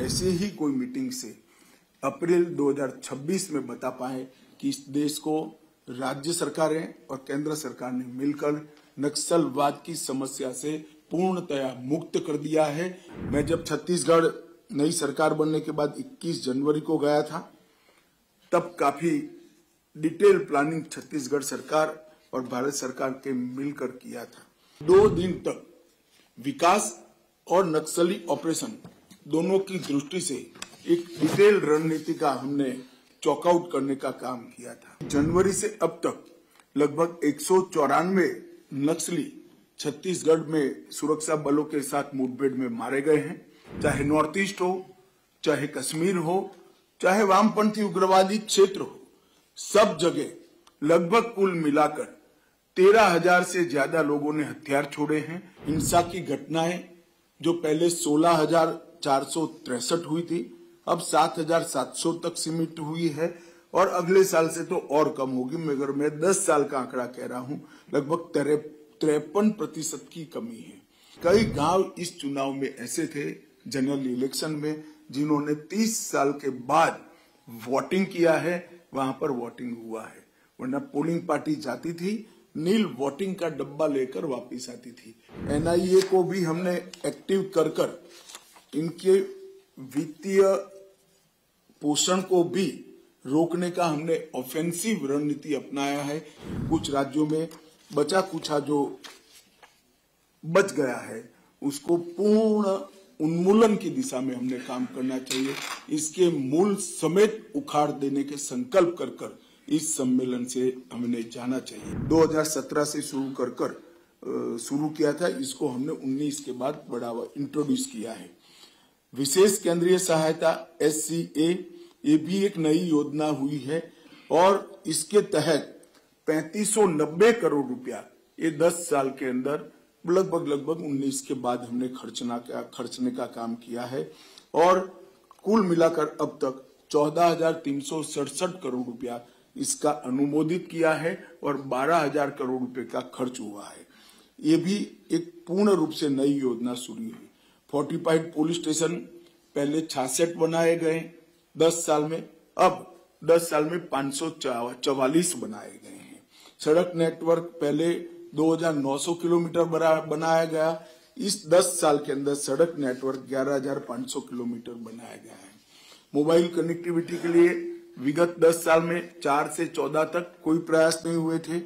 ऐसे ही कोई मीटिंग से अप्रैल 2026 में बता पाए कि इस देश को राज्य सरकारें और केंद्र सरकार ने मिलकर नक्सलवाद की समस्या से पूर्णतया मुक्त कर दिया है। मैं जब छत्तीसगढ़ नई सरकार बनने के बाद 21 जनवरी को गया था, तब काफी डिटेल प्लानिंग छत्तीसगढ़ सरकार और भारत सरकार के मिलकर किया था। 2 दिन तक विकास और नक्सली ऑपरेशन दोनों की दृष्टि से एक डिटेल रणनीति का हमने चॉकआउट करने का काम किया था। जनवरी से अब तक लगभग 194 नक्सली छत्तीसगढ़ में सुरक्षा बलों के साथ मुठभेड़ में मारे गए हैं। चाहे नॉर्थ ईस्ट हो, चाहे कश्मीर हो, चाहे वामपंथी उग्रवादी क्षेत्र हो, सब जगह लगभग कुल मिलाकर 13,000 से ज्यादा लोगों ने हथियार छोड़े हैं। हिंसा की घटनाएं जो पहले 16,463 हुई थी, अब 7,700 तक सीमित हुई है और अगले साल से तो और कम होगी। मगर मैं 10 साल का आंकड़ा कह रहा हूं, लगभग 53% की कमी है। कई गांव इस चुनाव में ऐसे थे जनरल इलेक्शन में जिन्होंने 30 साल के बाद वोटिंग किया है, वहां पर वोटिंग हुआ है। वरना पोलिंग पार्टी जाती थी, नील वोटिंग का डब्बा लेकर वापस आती थी। एनआईए को भी हमने एक्टिव कर इनके वित्तीय पोषण को भी रोकने का हमने ऑफेंसिव रणनीति अपनाया है। कुछ राज्यों में बचा कुछा जो बच गया है उसको पूर्ण उन्मूलन की दिशा में हमने काम करना चाहिए। इसके मूल समेत उखाड़ देने के संकल्प कर इस सम्मेलन से हमने जाना चाहिए। 2017 से शुरू किया था, इसको हमने 19 के बाद बढ़ावा इंट्रोड्यूस किया है। विशेष केंद्रीय सहायता SCA ये भी एक नई योजना हुई है और इसके तहत 3590 करोड़ रुपया ये 10 साल के अंदर लगभग 19 के बाद हमने खर्चने का काम किया है और कुल मिलाकर अब तक 14,367 करोड़ रुपया इसका अनुमोदित किया है और 12,000 करोड़ रुपए का खर्च हुआ है। ये भी एक पूर्ण रूप से नई योजना शुरू हुई। फोर्टिफाइड पुलिस स्टेशन पहले 66 बनाए गए 10 साल में, अब 10 साल में 544 बनाए गए हैं। सड़क नेटवर्क पहले 2,900 किलोमीटर बनाया गया, इस 10 साल के अंदर सड़क नेटवर्क 11,500 किलोमीटर बनाया गया है। मोबाइल कनेक्टिविटी के लिए विगत 10 साल में 4 से 14 तक कोई प्रयास नहीं हुए थे।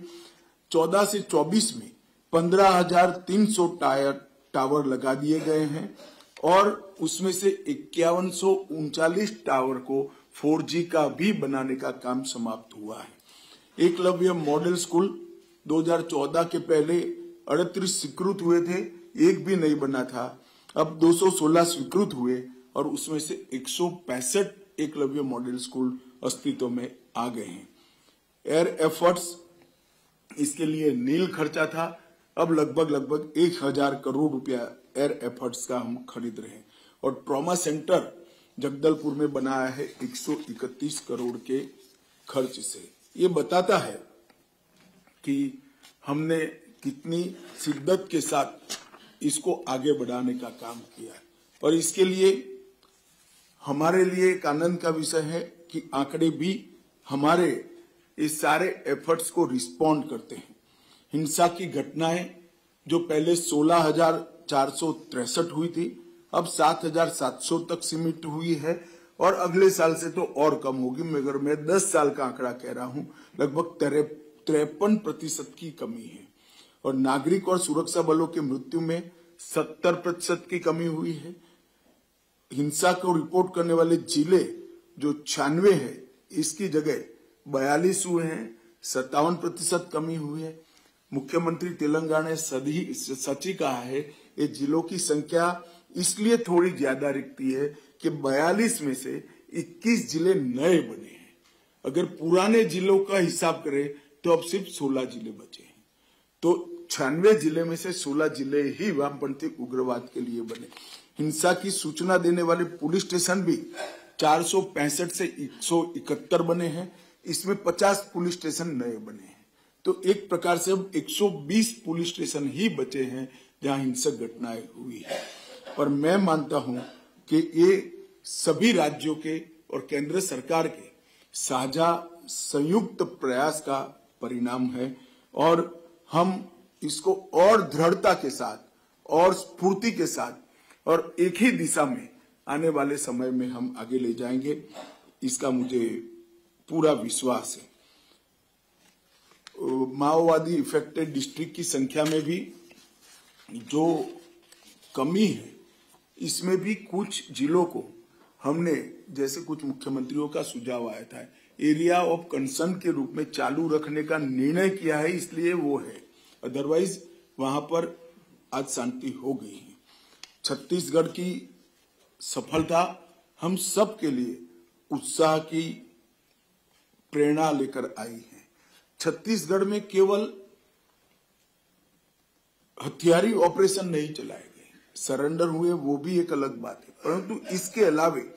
14 से 24 में 15,300 टावर लगा दिए गए हैं और उसमें से 5139 टावर को 4G का भी बनाने का काम समाप्त हुआ है। एकलव्य मॉडल स्कूल 2014 के पहले 38 स्वीकृत हुए थे, एक भी नहीं बना था। अब 216 स्वीकृत हुए और उसमें से 165 एकलव्य मॉडल स्कूल अस्तित्व में आ गए हैं। एयर एफर्ट्स इसके लिए नील खर्चा था, अब लगभग 1,000 करोड़ रुपया एयर एफर्ट्स का हम खरीद रहे हैं और ट्रॉमा सेंटर जगदलपुर में बनाया है 131 करोड़ के खर्च से। ये बताता है कि हमने कितनी शिद्दत के साथ इसको आगे बढ़ाने का काम किया है और इसके लिए हमारे लिए एक आनंद का विषय है कि आंकड़े भी हमारे इस सारे एफर्ट्स को रिस्पॉन्ड करते हैं। हिंसा की घटनाएं जो पहले 16,463 हुई थी, अब 7,700 तक सीमित हुई है और अगले साल से तो और कम होगी। मगर मैं 10 साल का आंकड़ा कह रहा हूं, लगभग 53% की कमी है और नागरिक और सुरक्षा बलों की मृत्यु में 70% की कमी हुई है। हिंसा को रिपोर्ट करने वाले जिले जो 96 है, इसकी जगह 42 हुए हैं, 57% कमी हुई है। मुख्यमंत्री तेलंगाना ने सच ही कहा है, ये जिलों की संख्या इसलिए थोड़ी ज्यादा दिखती है कि 42 में से 21 जिले नए बने हैं। अगर पुराने जिलों का हिसाब करें तो अब सिर्फ 16 जिले बचे हैं। तो 96 जिले में से 16 जिले ही वामपंथी उग्रवाद के लिए बने। हिंसा की सूचना देने वाले पुलिस स्टेशन भी 465 से 171 बने हैं, इसमें 50 पुलिस स्टेशन नए बने हैं। तो एक प्रकार से अब 120 पुलिस स्टेशन ही बचे हैं जहां हिंसक घटनाएं हुई है। और मैं मानता हूं कि ये सभी राज्यों के और केंद्र सरकार के साझा संयुक्त प्रयास का परिणाम है और हम इसको और दृढ़ता के साथ और स्फूर्ति के साथ और एक ही दिशा में आने वाले समय में हम आगे ले जाएंगे, इसका मुझे पूरा विश्वास है। माओवादी इफेक्टेड डिस्ट्रिक्ट की संख्या में भी जो कमी है, इसमें भी कुछ जिलों को हमने, जैसे कुछ मुख्यमंत्रियों का सुझाव आया था, एरिया ऑफ कंसर्न के रूप में चालू रखने का निर्णय किया है, इसलिए वो है, अदरवाइज वहां पर आज शांति हो गई है। छत्तीसगढ़ की सफलता हम सब के लिए उत्साह की प्रेरणा लेकर आई है। छत्तीसगढ़ में केवल हथियारी ऑपरेशन नहीं चलाए गए, सरेंडर हुए वो भी एक अलग बात है, परंतु इसके अलावे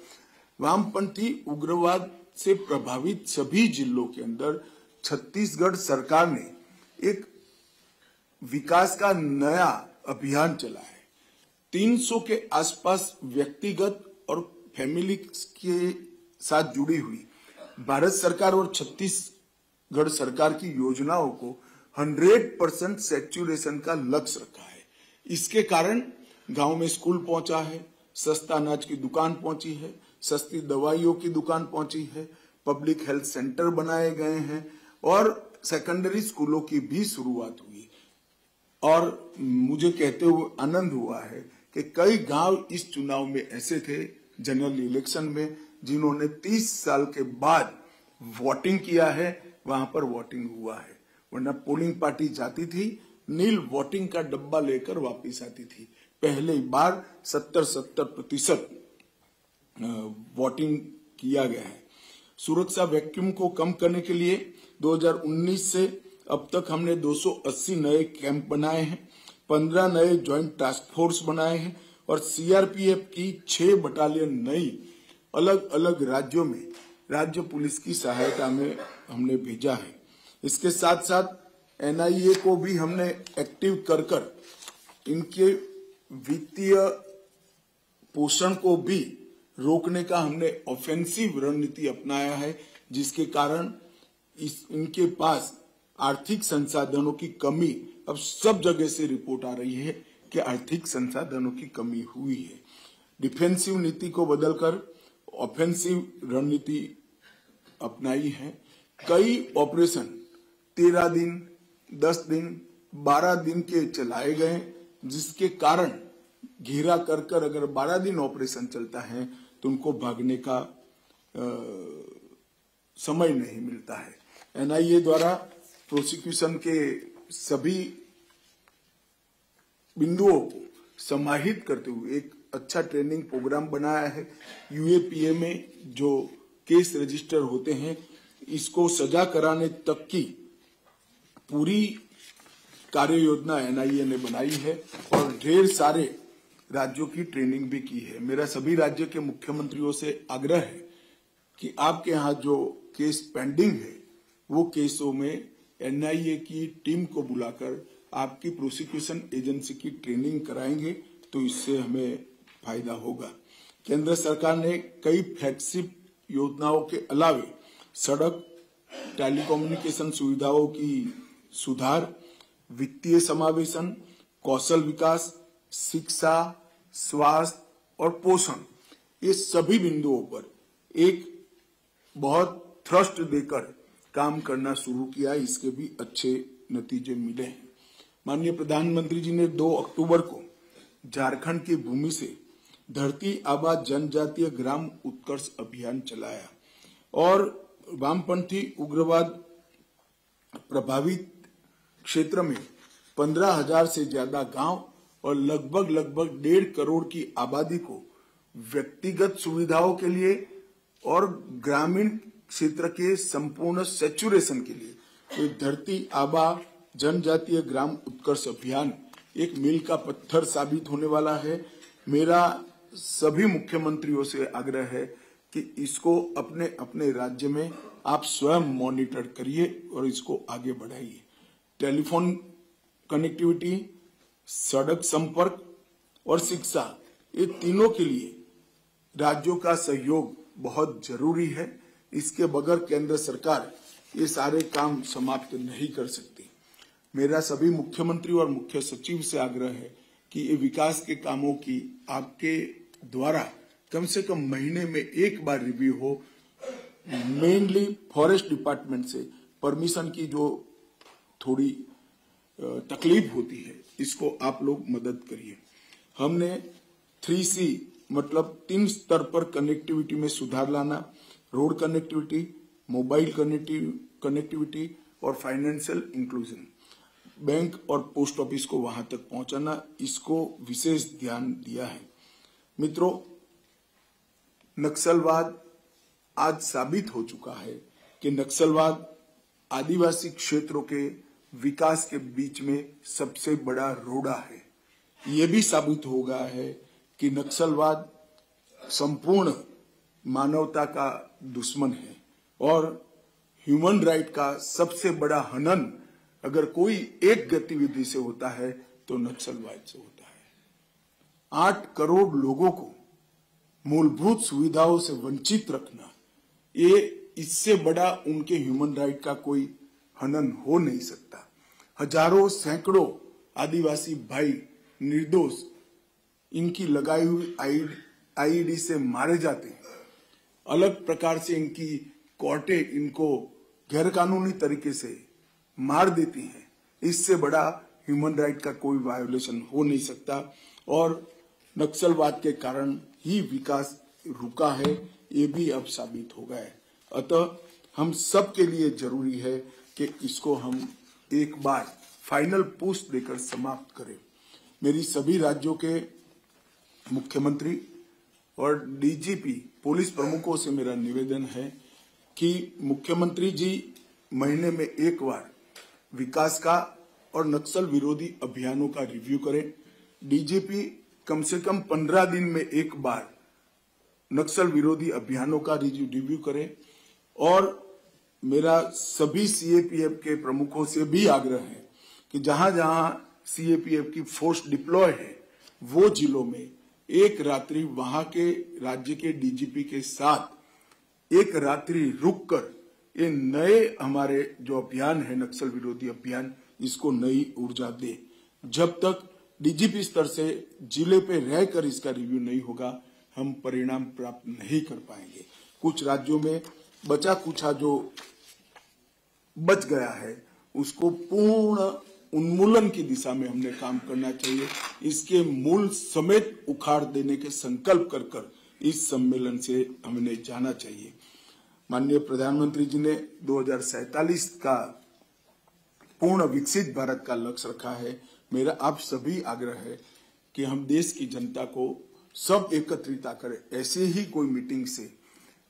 वामपंथी उग्रवाद से प्रभावित सभी जिलों के अंदर छत्तीसगढ़ सरकार ने एक विकास का नया अभियान चला है। 300 के आसपास व्यक्तिगत और फैमिली के साथ जुड़ी हुई भारत सरकार और छत्तीसगढ़ सरकार की योजनाओं को 100% सैचुरेशन का लक्ष्य रखा है। इसके कारण गांव में स्कूल पहुंचा है, सस्ता अनाज की दुकान पहुंची है, सस्ती दवाइयों की दुकान पहुंची है, पब्लिक हेल्थ सेंटर बनाए गए हैं और सेकेंडरी स्कूलों की भी शुरुआत हुई। और मुझे कहते हुए आनंद हुआ है कि कई गांव इस चुनाव में ऐसे थे, जनरल इलेक्शन में, जिन्होंने 30 साल के बाद वोटिंग किया है, वहां पर वोटिंग हुआ है, वरना पोलिंग पार्टी जाती थी, नील वोटिंग का डब्बा लेकर वापस आती थी। पहली बार 70% वोटिंग किया गया है। सुरक्षा वैक्यूम को कम करने के लिए 2019 से अब तक हमने 280 नए कैंप बनाए हैं, 15 नए ज्वाइंट टास्क फोर्स बनाए हैं और सीआरपीएफ की 6 बटालियन नई अलग अलग राज्यों में राज्य पुलिस की सहायता में हमने भेजा है। इसके साथ साथ एनआईए को भी हमने एक्टिव कर इनके वित्तीय पोषण को भी रोकने का हमने ऑफेंसिव रणनीति अपनाया है, जिसके कारण इनके पास आर्थिक संसाधनों की कमी, अब सब जगह से रिपोर्ट आ रही है कि आर्थिक संसाधनों की कमी हुई है। डिफेंसिव नीति को बदलकर ऑफेंसिव रणनीति अपनाई है। कई ऑपरेशन 13 दिन, 10 दिन, 12 दिन के चलाए गए, जिसके कारण घेरा कर अगर 12 दिन ऑपरेशन चलता है तो उनको भागने का समय नहीं मिलता है। एनआईए द्वारा प्रोसिक्यूशन के सभी बिंदुओं को समाहित करते हुए एक अच्छा ट्रेनिंग प्रोग्राम बनाया है। यूएपीए में जो केस रजिस्टर होते हैं, इसको सजा कराने तक की पूरी कार्य योजना एनआईए ने बनाई है और ढेर सारे राज्यों की ट्रेनिंग भी की है। मेरा सभी राज्य के मुख्यमंत्रियों से आग्रह है कि आपके यहाँ जो केस पेंडिंग है, वो केसों में एनआईए की टीम को बुलाकर आपकी प्रोसिक्यूशन एजेंसी की ट्रेनिंग कराएंगे तो इससे हमें फायदा होगा। केंद्र सरकार ने कई फ्लैगशिप योजनाओं के अलावे सड़क, टेलीकम्युनिकेशन सुविधाओं की सुधार, वित्तीय समावेशन, कौशल विकास, शिक्षा, स्वास्थ्य और पोषण, ये सभी बिंदुओं पर एक बहुत थ्रस्ट देकर काम करना शुरू किया। इसके भी अच्छे नतीजे मिले हैं। माननीय प्रधानमंत्री जी ने 2 अक्टूबर को झारखंड की भूमि से धरती आबा जनजातीय ग्राम उत्कर्ष अभियान चलाया और वामपंथी उग्रवाद प्रभावित क्षेत्र में 15,000 से ज्यादा गांव और लगभग 1.5 करोड़ की आबादी को व्यक्तिगत सुविधाओं के लिए और ग्रामीण क्षेत्र के संपूर्ण सैचुरेशन के लिए तो धरती आबा जनजातीय ग्राम उत्कर्ष अभियान एक मील का पत्थर साबित होने वाला है। मेरा सभी मुख्यमंत्रियों से आग्रह है कि इसको अपने अपने राज्य में आप स्वयं मॉनिटर करिए और इसको आगे बढ़ाइए। टेलीफोन राज्यों का सहयोग बहुत जरूरी है। इसके बगैर केंद्र सरकार ये सारे काम समाप्त नहीं कर सकती। मेरा सभी मुख्यमंत्री और मुख्य सचिव से आग्रह है कि ये विकास के कामों की आपके द्वारा कम से कम महीने में एक बार रिव्यू हो। मेनली फॉरेस्ट डिपार्टमेंट से परमिशन की जो थोड़ी तकलीफ होती है, इसको आप लोग मदद करिए। हमने 3C मतलब 3 स्तर पर कनेक्टिविटी में सुधार लाना, रोड कनेक्टिविटी, मोबाइल कनेक्टिविटी और फाइनेंशियल इंक्लूजन, बैंक और पोस्ट ऑफिस को वहां तक पहुंचाना, इसको विशेष ध्यान दिया है। मित्रों, नक्सलवाद आज साबित हो चुका है कि नक्सलवाद आदिवासी क्षेत्रों के विकास के बीच में सबसे बड़ा रोड़ा है। ये भी साबित हो गया है कि नक्सलवाद संपूर्ण मानवता का दुश्मन है और ह्यूमन राइट का सबसे बड़ा हनन अगर कोई एक गतिविधि से होता है तो नक्सलवाद से होता है। 8 करोड़ लोगों को मूलभूत सुविधाओं से वंचित रखना, ये इससे बड़ा उनके ह्यूमन राइट का कोई हनन हो नहीं सकता। हजारों सैकड़ों आदिवासी भाई निर्दोष इनकी लगाई हुई आईईडी से मारे जाते हैं। अलग प्रकार से इनकी कोर्टें इनको गैरकानूनी तरीके से मार देती हैं। इससे बड़ा ह्यूमन राइट का कोई वायोलेशन हो नहीं सकता और नक्सलवाद के कारण ही विकास रुका है, ये भी अब साबित हो गया है। अतः हम सब के लिए जरूरी है कि इसको हम एक बार फाइनल पुश देकर समाप्त करें। मेरी सभी राज्यों के मुख्यमंत्री और डीजीपी पुलिस प्रमुखों से मेरा निवेदन है कि मुख्यमंत्री जी महीने में एक बार विकास का और नक्सल विरोधी अभियानों का रिव्यू करें। डीजीपी कम से कम 15 दिन में एक बार नक्सल विरोधी अभियानों का रिव्यू करें। और मेरा सभी सीएपीएफ के प्रमुखों से भी आग्रह है कि जहां जहां सीएपीएफ की फोर्स डिप्लॉय है वो जिलों में एक रात्रि वहां के राज्य के डीजीपी के साथ एक रात्रि रुककर ये नए हमारे जो अभियान है नक्सल विरोधी अभियान, इसको नई ऊर्जा दे। जब तक डीजीपी स्तर से जिले पे रहकर इसका रिव्यू नहीं होगा, हम परिणाम प्राप्त नहीं कर पाएंगे। कुछ राज्यों में बचा कुछा जो बच गया है उसको पूर्ण उन्मूलन की दिशा में हमने काम करना चाहिए। इसके मूल समेत उखाड़ देने के संकल्प कर कर इस सम्मेलन से हमें जाना चाहिए। माननीय प्रधानमंत्री जी ने 2047 का पूर्ण विकसित भारत का लक्ष्य रखा है। मेरा आप सभी आग्रह है कि हम देश की जनता को सब एकत्रित करें। ऐसे ही कोई मीटिंग से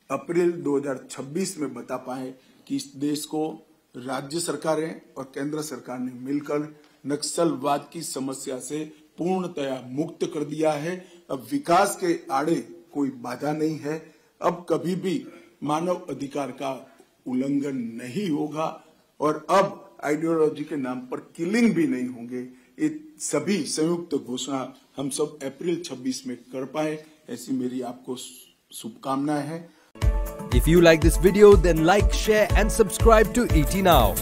अप्रैल 2026 में बता पाए कि इस देश को राज्य सरकारें और केंद्र सरकार ने मिलकर नक्सलवाद की समस्या से पूर्णतया मुक्त कर दिया है। अब विकास के आड़े कोई बाधा नहीं है। अब कभी भी मानव अधिकार का उल्लंघन नहीं होगा और अब आइडियोलॉजी के नाम पर किलिंग भी नहीं होंगे। ये सभी संयुक्त घोषणा हम सब अप्रैल 26 में कर पाए, ऐसी मेरी आपको शुभकामनाएं हैं। If you like this video, then like, share and subscribe to ET Now.